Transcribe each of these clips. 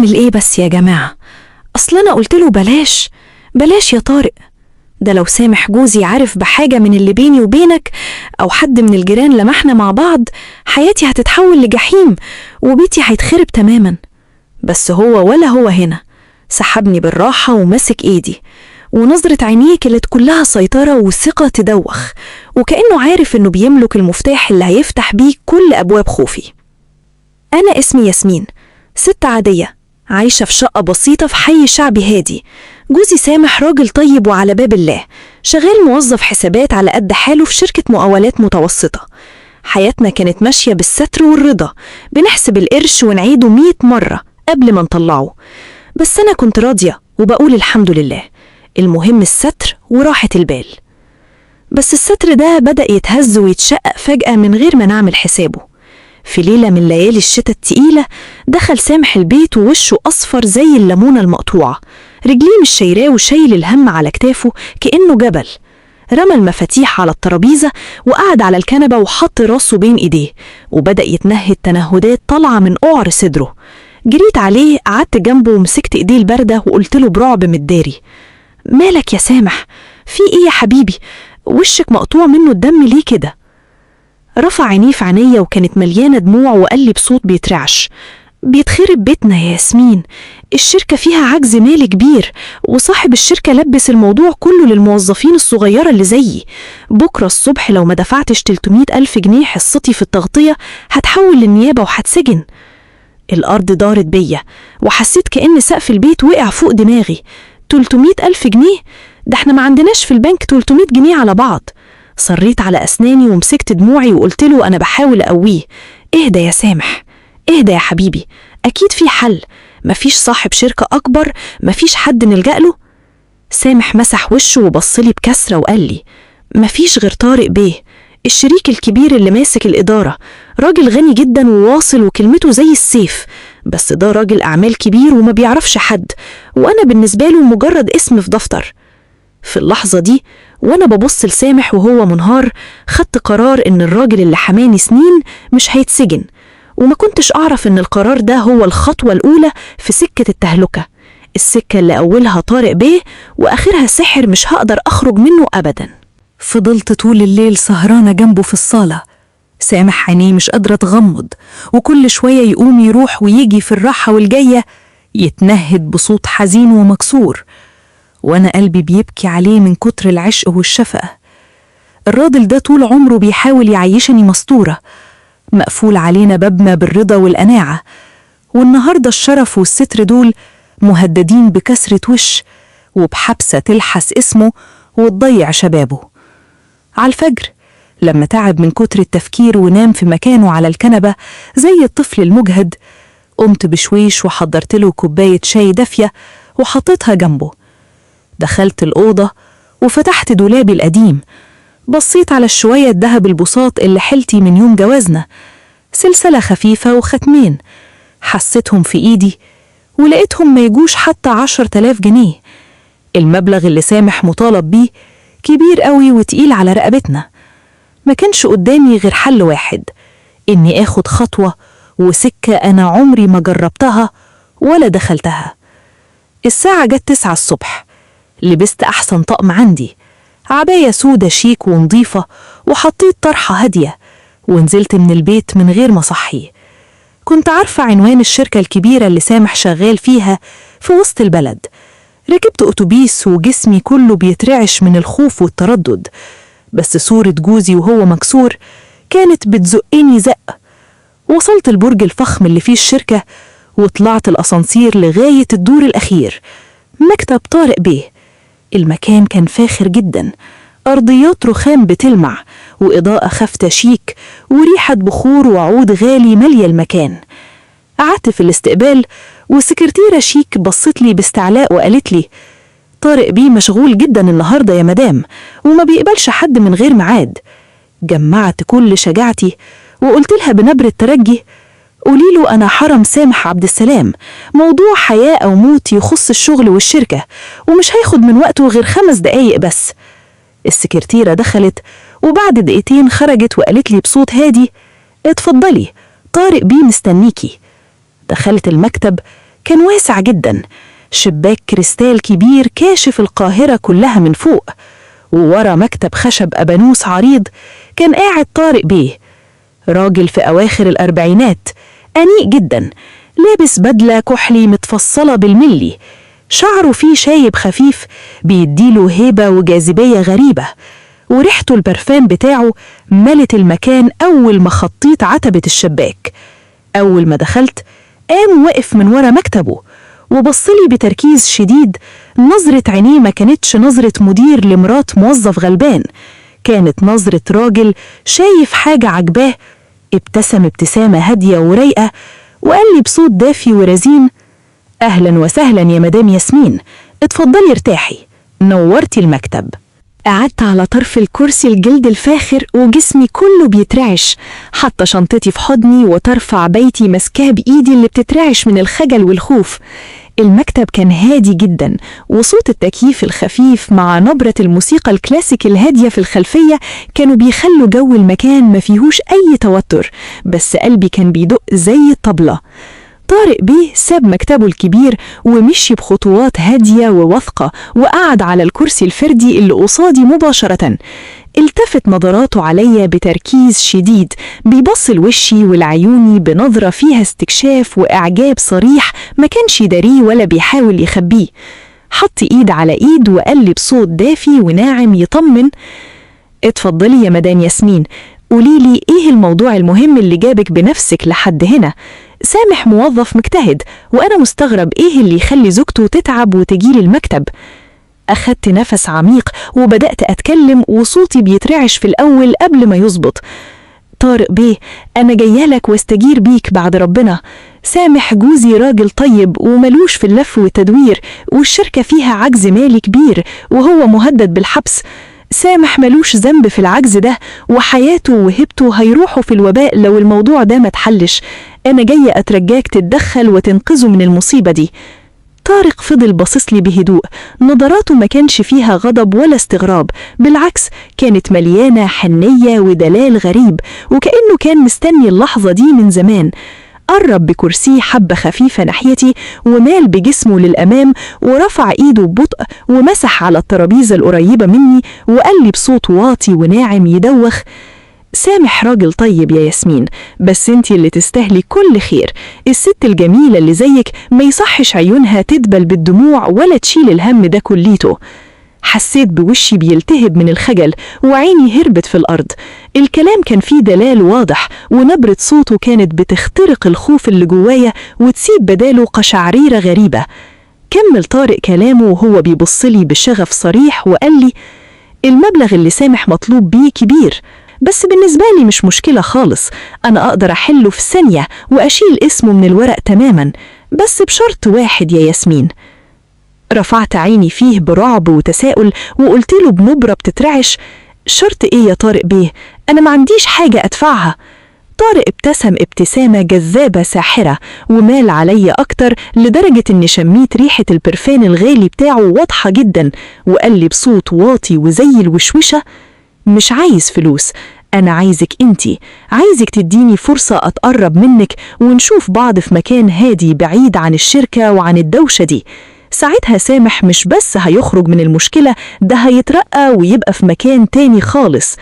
أعمل إيه بس يا جماعة؟ أصل أنا قلتله بلاش يا طارق. ده لو سامح جوزي عارف بحاجة من اللي بيني وبينك أو حد من الجيران لمحنا مع بعض، حياتي هتتحول لجحيم وبيتي هيتخرب تماما. بس ولا هو هنا سحبني بالراحة ومسك إيدي، ونظرة عينيه كانت كلها سيطرة وثقة تدوخ، وكأنه عارف إنه بيملك المفتاح اللي هيفتح بيه كل أبواب خوفي. أنا اسمي ياسمين، ست عادية عايشة في شقة بسيطة في حي شعبي هادي. جوزي سامح راجل طيب وعلى باب الله، شغال موظف حسابات على قد حاله في شركة مقاولات متوسطة. حياتنا كانت ماشية بالستر والرضا، بنحسب القرش ونعيده 100 مرة قبل ما نطلعه. بس أنا كنت راضية وبقول الحمد لله، المهم الستر وراحة البال. بس الستر ده بدأ يتهز ويتشقق فجأة من غير ما نعمل حسابه. في ليلة من ليالي الشتاء التقيلة دخل سامح البيت ووشه أصفر زي الليمونة المقطوعة، رجليه مش شايراه وشايل الهم على كتافه كأنه جبل. رمى المفاتيح على الترابيزة وقعد على الكنبة وحط راسه بين إيديه، وبدأ يتنهد تنهدات طالعة من قعر صدره. جريت عليه، قعدت جنبه ومسكت إيديه الباردة وقلت له برعب متداري: مالك يا سامح؟ في إيه يا حبيبي؟ وشك مقطوع منه الدم ليه كده؟ رفع عينيه في عينيا وكانت مليانة دموع وقال لي بصوت بيترعش: بيتخرب بيتنا يا ياسمين، الشركة فيها عجز مالي كبير، وصاحب الشركة لبس الموضوع كله للموظفين الصغيرة اللي زيي. بكرة الصبح لو ما دفعتش 300,000 جنيه حصتي في التغطية هتحول للنيابة وهتسجن. الأرض دارت بيا وحسيت كأن سقف البيت وقع فوق دماغي. 300,000 جنيه؟ ده احنا ما عندناش في البنك 300 جنيه على بعض. صريت على أسناني ومسكت دموعي وقلت له أنا بحاول أقويه: اهدى يا سامح، اهدى يا حبيبي، أكيد في حل، مفيش صاحب شركة أكبر، مفيش حد نلجأ له؟ سامح مسح وشه وبصلي بكسرة وقال لي: مفيش غير طارق بيه، الشريك الكبير اللي ماسك الإدارة، راجل غني جدا وواصل وكلمته زي السيف، بس ده راجل أعمال كبير وما بيعرفش حد، وأنا بالنسبة له مجرد اسم في دفتر. في اللحظة دي وأنا ببص لسامح وهو منهار، خدت قرار إن الراجل اللي حماني سنين مش هيتسجن، وما كنتش أعرف إن القرار ده هو الخطوة الأولى في سكة التهلكة، السكة اللي أولها طارق بيه وآخرها سحر مش هقدر أخرج منه أبدا. فضلت طول الليل سهرانة جنبه في الصالة. سامح عينيه مش قادرة تغمض، وكل شوية يقوم يروح ويجي في الراحة والجاية يتنهد بصوت حزين ومكسور، وأنا قلبي بيبكي عليه من كتر العشق والشفقة. الراجل ده طول عمره بيحاول يعيشني مستورة، مقفول علينا بابنا بالرضا والقناعة، والنهاردة الشرف والستر دول مهددين بكسرة وش وبحبسة تلحس اسمه وتضيع شبابه. على الفجر لما تعب من كتر التفكير ونام في مكانه على الكنبة زي الطفل المجهد، قمت بشويش وحضرت له كوباية شاي دافية وحطيتها جنبه. دخلت الأوضة وفتحت دولابي القديم، بصيت على الشوية الدهب البساط اللي حلتي من يوم جوازنا، سلسلة خفيفة وختمين، حسيتهم في إيدي ولقيتهم ما يجوش حتى 10,000 جنيه. المبلغ اللي سامح مطالب بيه كبير قوي وتقيل على رقبتنا. ما كانش قدامي غير حل واحد، إني آخد خطوة وسكة أنا عمري ما جربتها ولا دخلتها. الساعة جت 9 الصبح، لبست أحسن طقم عندي، عباية سودة شيك ونظيفة، وحطيت طرحة هادية ونزلت من البيت من غير ما صحي. كنت عارفة عنوان الشركة الكبيرة اللي سامح شغال فيها في وسط البلد. ركبت أتوبيس وجسمي كله بيترعش من الخوف والتردد، بس صورة جوزي وهو مكسور كانت بتزقني زق. وصلت البرج الفخم اللي فيه الشركة وطلعت الأسانسير لغاية الدور الأخير، مكتب طارق بيه. المكان كان فاخر جدا، أرضيات رخام بتلمع وإضاءة خافتة شيك وريحة بخور وعود غالي مالية المكان. قعدت في الاستقبال والسكرتيرة شيك بصت لي باستعلاء وقالت لي: طارق بيه مشغول جدا النهاردة يا مدام، وما بيقبلش حد من غير ميعاد. جمعت كل شجاعتي وقلت لها بنبرة ترجي: قولي له أنا حرم سامح عبد السلام، موضوع حياة أو موت يخص الشغل والشركة، ومش هياخد من وقته غير 5 دقايق بس. السكرتيرة دخلت وبعد دقيقتين خرجت وقالت لي بصوت هادي: اتفضلي، طارق بيه مستنيكي. دخلت المكتب، كان واسع جدا، شباك كريستال كبير كاشف القاهرة كلها من فوق، وورا مكتب خشب أبانوس عريض كان قاعد طارق بيه، راجل في أواخر الأربعينات، أنيق جدا، لابس بدلة كحلي متفصلة بالملي، شعره فيه شايب خفيف بيديله هيبة وجاذبية غريبة، وريحته البرفان بتاعه ملت المكان. أول ما خطيت عتبة الشباك، أول ما دخلت قام وقف من ورا مكتبه وبصلي بتركيز شديد. نظرة عينيه ما كانتش نظرة مدير لمرات موظف غلبان، كانت نظرة راجل شايف حاجة عجباه. ابتسم ابتسامة هادية ورايقة وقال لي بصوت دافي ورزين: أهلا وسهلا يا مدام ياسمين، اتفضلي ارتاحي، نورتي المكتب. قعدت على طرف الكرسي الجلد الفاخر وجسمي كله بيترعش، حتى شنطتي في حضني وطرف عبايتي مسكاه بإيدي اللي بتترعش من الخجل والخوف. المكتب كان هادي جدا، وصوت التكييف الخفيف مع نبرة الموسيقى الكلاسيك الهادية في الخلفية كانوا بيخلوا جو المكان ما فيهوش أي توتر، بس قلبي كان بيدق زي الطبلة. طارق بيه ساب مكتبه الكبير ومشي بخطوات هادية وواثقة وقعد على الكرسي الفردي اللي قصادي مباشرة. التفت نظراته عليا بتركيز شديد، بيبص لوشي ولعيوني بنظرة فيها استكشاف وإعجاب صريح ما كانش يداريه ولا بيحاول يخبيه. حط إيد على إيد وقال لي بصوت دافي وناعم يطمن: اتفضلي يا مدام ياسمين، قوليلي إيه الموضوع المهم اللي جابك بنفسك لحد هنا؟ سامح موظف مجتهد، وأنا مستغرب إيه اللي يخلي زوجته تتعب وتجيلي المكتب. أخدت نفس عميق وبدأت أتكلم وصوتي بيترعش في الأول قبل ما يظبط: طارق بيه، أنا جايالك واستجير بيك بعد ربنا. سامح جوزي راجل طيب وملوش في اللف والتدوير، والشركة فيها عجز مالي كبير وهو مهدد بالحبس. سامح ملوش ذنب في العجز ده، وحياته وهبته هيروحوا في الوباء لو الموضوع ده ما اتحلش. أنا جاية أترجاك تتدخل وتنقذه من المصيبة دي. طارق فضل باصص لي بهدوء، نظراته ما كانش فيها غضب ولا استغراب، بالعكس كانت مليانة حنية ودلال غريب، وكأنه كان مستني اللحظة دي من زمان. قرب بكرسيه حبة خفيفة ناحيتي ومال بجسمه للأمام ورفع إيده ببطء ومسح على الترابيزة القريبة مني وقال لي بصوت واطي وناعم يدوخ: سامح راجل طيب يا ياسمين، بس انتي اللي تستاهلي كل خير. الست الجميلة اللي زيك ما يصحش عيونها تدبل بالدموع ولا تشيل الهم ده كليته. حسيت بوشي بيلتهب من الخجل وعيني هربت في الأرض. الكلام كان فيه دلال واضح، ونبرة صوته كانت بتخترق الخوف اللي جوايا وتسيب بداله قشعريرة غريبة. كمل طارق كلامه وهو بيبصلي بشغف صريح وقال لي: المبلغ اللي سامح مطلوب بيه كبير، بس بالنسبة لي مش مشكلة خالص، أنا أقدر أحله في ثانية وأشيل اسمه من الورق تماما، بس بشرط واحد يا ياسمين. رفعت عيني فيه برعب وتساؤل وقلت له بنبرة بتترعش: شرط إيه يا طارق بيه؟ أنا ما عنديش حاجة أدفعها. طارق ابتسم ابتسامة جذابة ساحرة ومال عليا أكتر لدرجة إني شميت ريحة البرفان الغالي بتاعه واضحة جدا، وقال لي بصوت واطي وزي الوشوشة: مش عايز فلوس، أنا عايزك انتي، عايزك تديني فرصة أتقرب منك ونشوف بعض في مكان هادي بعيد عن الشركة وعن الدوشة دي. ساعتها سامح مش بس هيخرج من المشكلة، ده هيترقى ويبقى في مكان تاني خالص.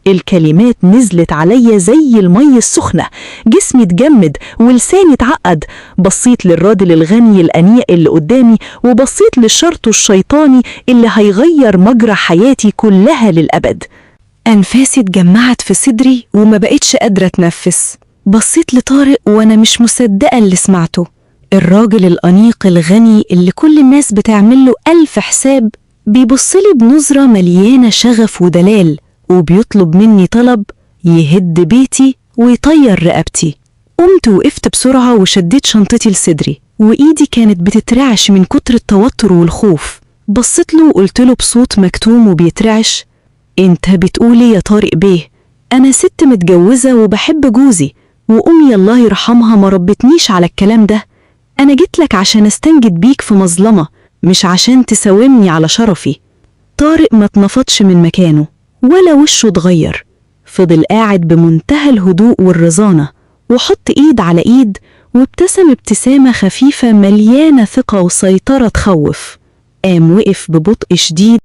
الكلمات نزلت عليا زي المية السخنة، جسمي اتجمد ولساني اتعقد. بصيت للراجل الغني الأنيق اللي قدامي، وبصيت للشرط الشيطاني اللي هيغير مجرى حياتي كلها للأبد. أنفاسي اتجمعت في صدري وما بقتش قادرة أتنفس. بصيت لطارق وأنا مش مصدقة اللي سمعته. الراجل الأنيق الغني اللي كل الناس بتعمله ألف حساب بيبصلي بنظرة مليانة شغف ودلال، وبيطلب مني طلب يهد بيتي ويطير رقبتي. قمت وقفت بسرعة وشديت شنطتي لصدري، وإيدي كانت بتترعش من كتر التوتر والخوف. بصيت له وقلت له بصوت مكتوم وبيترعش: انت بتقولي يا طارق بيه؟ أنا ست متجوزة وبحب جوزي، وأمي الله يرحمها ما ربتنيش على الكلام ده. أنا جيتلك عشان استنجد بيك في مظلمة، مش عشان تساومني على شرفي. طارق ما اتنفضش من مكانه ولا وشه اتغير، فضل قاعد بمنتهى الهدوء والرزانة، وحط ايد على ايد وابتسم ابتسامة خفيفة مليانة ثقة وسيطرة تخوف. قام وقف ببطء شديد